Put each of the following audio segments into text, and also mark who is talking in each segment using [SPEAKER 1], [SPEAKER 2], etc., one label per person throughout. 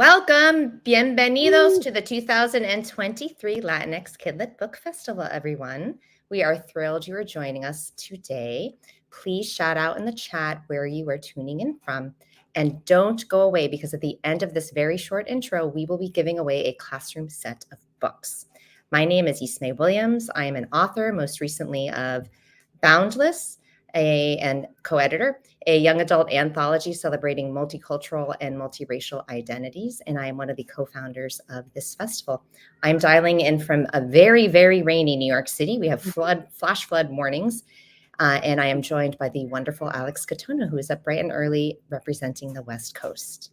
[SPEAKER 1] Welcome, bienvenidos to the 2023 Latinx Kidlit Book Festival, everyone. We are thrilled you are joining us today. Please shout out in the chat where you are tuning in from. And don't go away, because at the end of this very short intro, we will be giving away a classroom set of books. My name is Ismay Williams. I am an author, most recently of Boundless, and co-editor, a young adult anthology celebrating multicultural and multiracial identities, and I am one of the co-founders of this festival. I'm dialing in from a very, very rainy New York City. We have flash flood mornings, and I am joined by the wonderful Alex Katona, who is up bright and early representing the West Coast.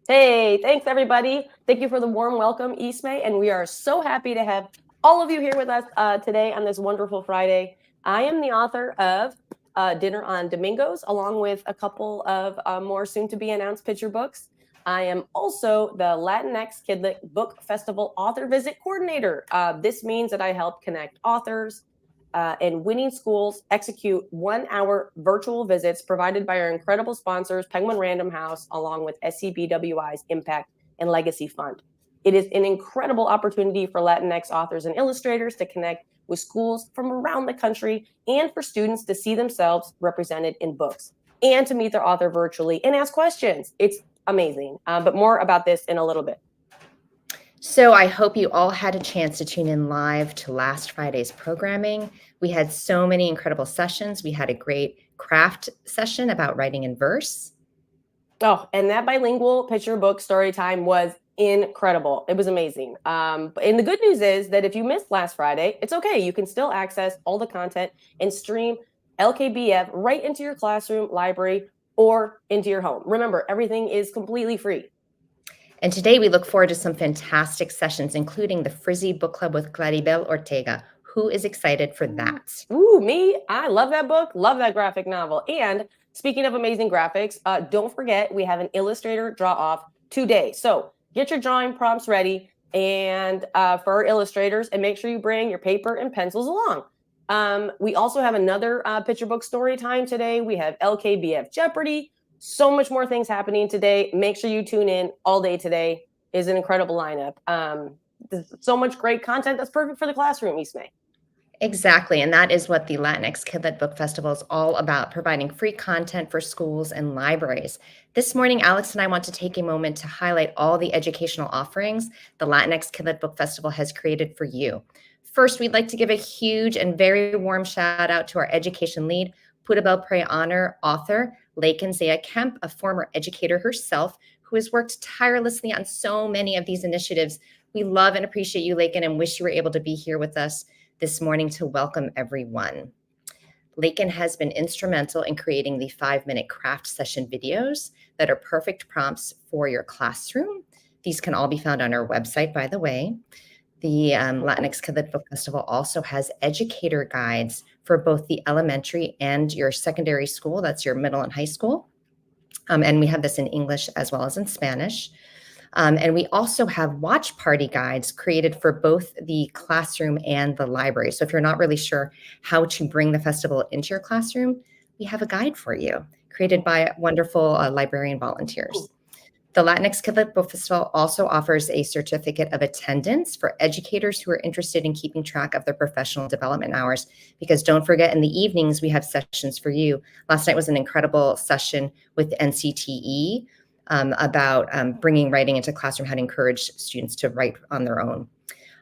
[SPEAKER 2] Hey, thanks everybody. Thank you for the warm welcome, Ismay, and we are so happy to have all of you here with us today on this wonderful Friday. I am the author of Dinner on Domingos, along with a couple of more soon-to-be-announced picture books. I am also the Latinx Kidlit Book Festival Author Visit Coordinator. This means that I help connect authors and winning schools execute 1-hour virtual visits provided by our incredible sponsors, Penguin Random House, along with SCBWI's Impact and Legacy Fund. It is an incredible opportunity for Latinx authors and illustrators to connect with schools from around the country, and for students to see themselves represented in books and to meet their author virtually and ask questions. It's amazing. But more about this in a little bit.
[SPEAKER 1] So I hope you all had a chance to tune in live to last Friday's programming. We had so many incredible sessions. We had a great craft session about writing in verse.
[SPEAKER 2] Oh, and that bilingual picture book story time was incredible. It was amazing. And the good news is that if you missed last Friday, it's okay. You can still access all the content and stream LKBF right into your classroom, library, or into your home. Remember, everything is completely free.
[SPEAKER 1] And today we look forward to some fantastic sessions, including the Frizzy Book Club with Claribel Ortega. Who is excited for that?
[SPEAKER 2] Ooh, me. I love that book. Love that graphic novel. And speaking of amazing graphics, don't forget we have an illustrator draw off today. So get your drawing prompts ready and for our illustrators, and make sure you bring your paper and pencils along. We also have another picture book story time today. We have LKBF Jeopardy. So much more things happening today. Make sure you tune in all day today. Is an incredible lineup. There's so much great content that's perfect for the classroom, Ismay.
[SPEAKER 1] Exactly. And that is what the Latinx Kidlit Book Festival is all about, providing free content for schools and libraries. This morning, Alex and I want to take a moment to highlight all the educational offerings the Latinx Kidlit Book Festival has created for you. First, we'd like to give a huge and very warm shout out to our education lead, Pudabel Pre Honor author, Lakin Zia Kemp, a former educator herself, who has worked tirelessly on so many of these initiatives. We love and appreciate you, Lakin, and wish you were able to be here with us this morning to welcome everyone. Lakin has been instrumental in creating the 5-minute craft session videos that are perfect prompts for your classroom. These can all be found on our website, by the way. The Latinx Kidlit Book Festival also has educator guides for both the elementary and your secondary school. That's your middle and high school. And we have this in English as well as in Spanish. And we also have watch party guides created for both the classroom and the library. So if you're not really sure how to bring the festival into your classroom, we have a guide for you created by wonderful librarian volunteers. The Latinx Kidlit Book Festival also offers a certificate of attendance for educators who are interested in keeping track of their professional development hours, because don't forget, in the evenings, we have sessions for you. Last night was an incredible session with NCTE about bringing writing into classroom, how to encourage students to write on their own.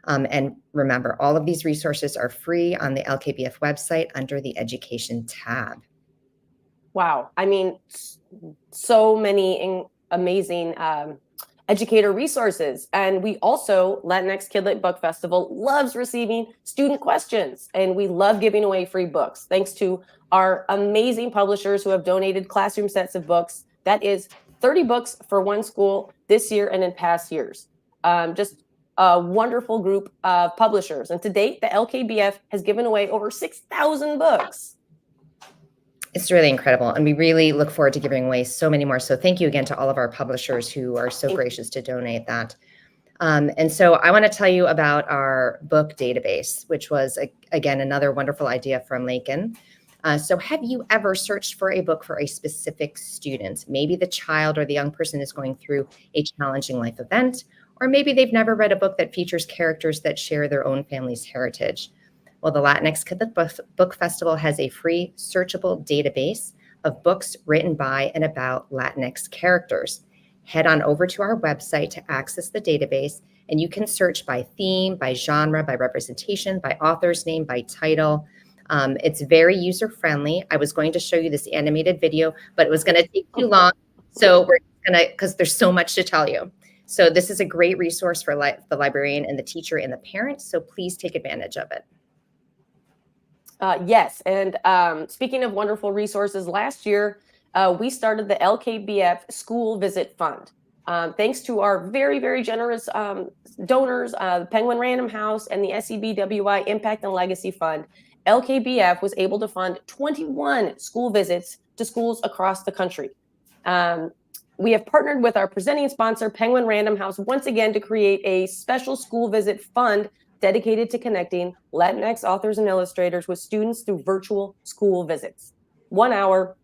[SPEAKER 1] And remember, all of these resources are free on the LKBF website under the Education tab.
[SPEAKER 2] Wow. I mean, so many amazing educator resources. And we also, Latinx Kidlit Book Festival loves receiving student questions, and we love giving away free books. Thanks to our amazing publishers who have donated classroom sets of books. That is 30 books for one school this year and in past years. Just a wonderful group of publishers. And to date, the LKBF has given away over 6,000 books.
[SPEAKER 1] It's really incredible. And we really look forward to giving away so many more. So thank you again to all of our publishers who are so gracious to donate that. And so I want to tell you about our book database, which was, again, another wonderful idea from Lakin. So have you ever searched for a book for a specific student? Maybe the child or the young person is going through a challenging life event, or maybe they've never read a book that features characters that share their own family's heritage. Well, the Latinx Kidlit Book Festival has a free searchable database of books written by and about Latinx characters. Head on over to our website to access the database, and you can search by theme, by genre, by representation, by author's name, by title. It's very user-friendly. I was going to show you this animated video, but it was going to take too long. So we're going to, because there's so much to tell you. So this is a great resource for the librarian and the teacher and the parent. So please take advantage of it.
[SPEAKER 2] Yes. And speaking of wonderful resources, last year, we started the LKBF School Visit Fund. Thanks to our very, very generous donors, Penguin Random House and the SEBWI Impact and Legacy Fund, LKBF was able to fund 21 school visits to schools across the country. We have partnered with our presenting sponsor, Penguin Random House, once again to create a special school visit fund dedicated to connecting Latinx authors and illustrators with students through virtual school visits. 1 hour,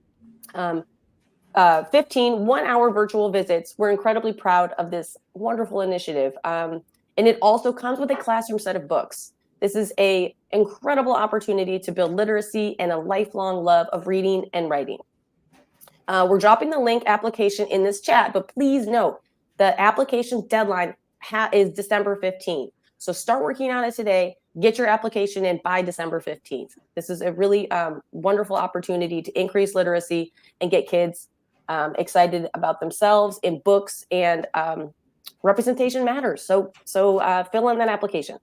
[SPEAKER 2] 15 one-hour virtual visits. We're incredibly proud of this wonderful initiative. And it also comes with a classroom set of books. This is an incredible opportunity to build literacy and a lifelong love of reading and writing. We're dropping the link application in this chat, but please note the application deadline is December 15th. So start working on it today. Get your application in by December 15th. This is a really wonderful opportunity to increase literacy and get kids excited about themselves in books, and representation matters. So fill in that application.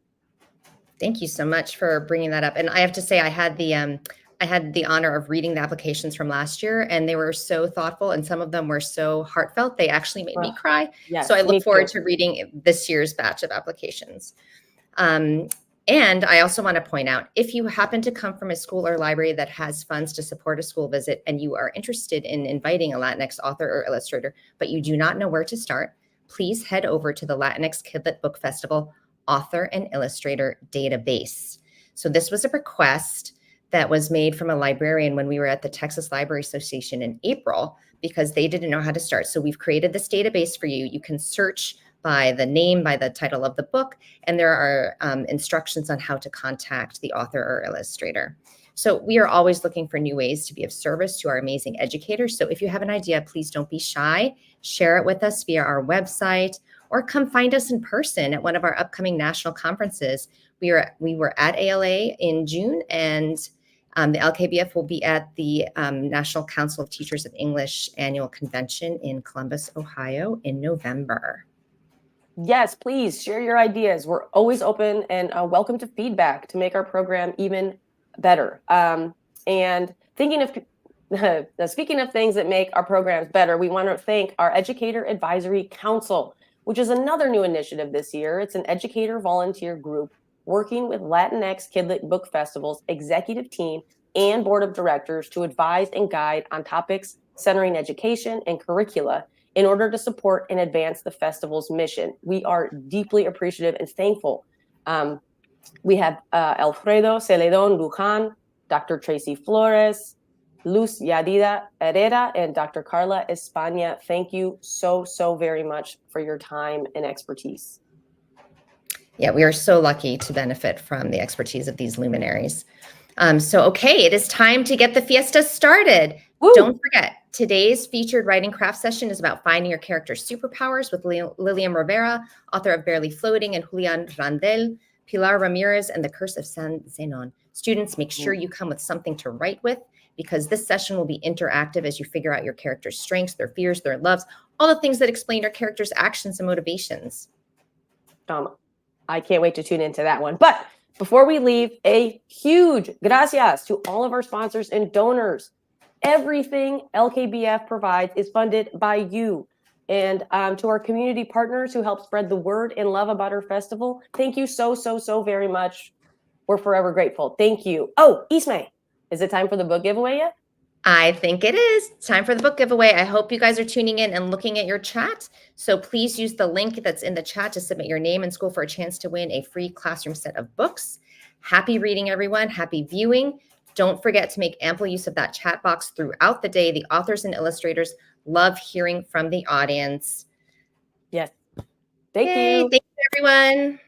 [SPEAKER 1] Thank you so much for bringing that up. And I have to say, I had the honor of reading the applications from last year, and they were so thoughtful, and some of them were so heartfelt. They actually made me cry.
[SPEAKER 2] Yes,
[SPEAKER 1] so I look forward to reading this year's batch of applications. And I also want to point out, if you happen to come from a school or library that has funds to support a school visit and you are interested in inviting a Latinx author or illustrator, but you do not know where to start, please head over to the Latinx Kidlit Book Festival Author and Illustrator Database. So this was a request that was made from a librarian when we were at the Texas Library Association in April, because they didn't know how to start. So we've created this database for you. You can search by the name, by the title of the book, and there are instructions on how to contact the author or illustrator. So we are always looking for new ways to be of service to our amazing educators. So if you have an idea, please don't be shy. Share it with us via our website, or come find us in person at one of our upcoming national conferences. We were at ALA in June, and the LKBF will be at the National Council of Teachers of English annual convention in Columbus, Ohio in November.
[SPEAKER 2] Yes, please share your ideas. We're always open and welcome to feedback to make our program even better. And speaking of things that make our programs better, we want to thank our Educator Advisory Council, which is another new initiative this year. It's an educator volunteer group working with Latinx Kidlit Book Festival's executive team and board of directors to advise and guide on topics centering education and curricula in order to support and advance the festival's mission. We are deeply appreciative and thankful. We have Alfredo Celedon Lujan, Dr. Tracy Flores, Luz Yadida Herrera, and Dr. Carla España. Thank you so very much for your time and expertise.
[SPEAKER 1] Yeah, we are so lucky to benefit from the expertise of these luminaries. Okay, it is time to get the fiesta started. Woo! Don't forget, today's featured writing craft session is about finding your character's superpowers with Lilian Rivera, author of Barely Floating, and Julian Randel, Pilar Ramirez, and The Curse of San Zenon. Students, make sure you come with something to write with, because this session will be interactive as you figure out your character's strengths, their fears, their loves, all the things that explain your character's actions and motivations.
[SPEAKER 2] I can't wait to tune into that one. But before we leave, a huge gracias to all of our sponsors and donors. Everything LKBF provides is funded by you. And to our community partners who help spread the word and love about our festival, thank you so very much. We're forever grateful. Thank you. Oh, Ismay, is it time for the book giveaway yet?
[SPEAKER 1] I think it is. It's time for the book giveaway. I hope you guys are tuning in and looking at your chat. So please use the link that's in the chat to submit your name and school for a chance to win a free classroom set of books. Happy reading, everyone. Happy viewing. Don't forget to make ample use of that chat box throughout the day. The authors and illustrators love hearing from the audience.
[SPEAKER 2] Yes. Thank
[SPEAKER 1] Yay,
[SPEAKER 2] you.
[SPEAKER 1] thank you, everyone.